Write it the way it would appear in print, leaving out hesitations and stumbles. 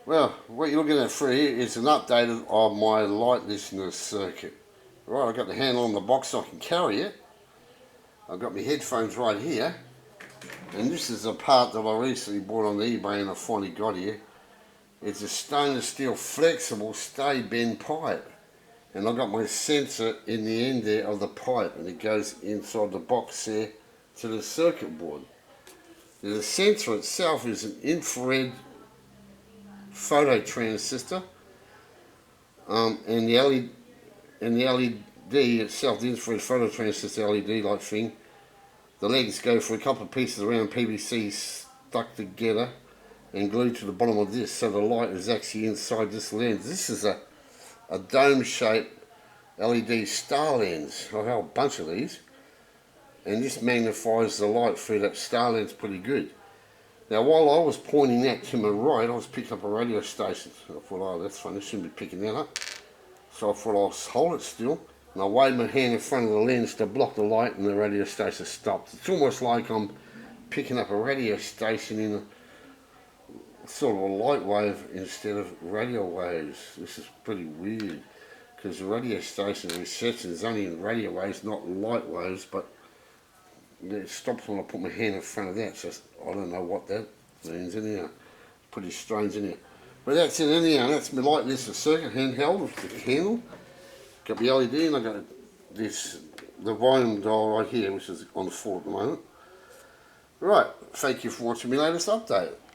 Well, what you're looking at for here is an update of my light listener circuit. Right, I've got the handle on the box so I can carry it. I've got my headphones right here. And this is a part that I recently bought on eBay and I finally got here. It's a stainless steel flexible stay bend pipe. And I've got my sensor in the end there of the pipe, and it goes inside the box there to the circuit board. The sensor itself is an infrared photo transistor, and the LED itself, the infrared photo transistor LED like thing, the legs go for a couple of pieces of round PVC stuck together and glued to the bottom of this, so the light is actually inside this lens. This is a dome-shaped LED star lens. I have a bunch of these, and this magnifies the light through that star lens pretty good. Now, while I was pointing that to my right, I was picking up a radio station. I thought, oh, that's funny, I shouldn't be picking that up. So I thought I'll hold it still, and I waved my hand in front of the lens to block the light, and the radio station stopped. It's almost like I'm picking up a radio station in a sort of a light wave instead of radio waves. This is pretty weird, because the radio station reception is only in radio waves, not light waves, but it stops when I put my hand in front of that, so I don't know what that means anyhow. Pretty strange anyhow. But that's it anyhow. That's my light listener circuit, handheld with the handle. Got my LED, and I got the volume dial right here, which is on full at the moment. Right, thank you for watching my latest update.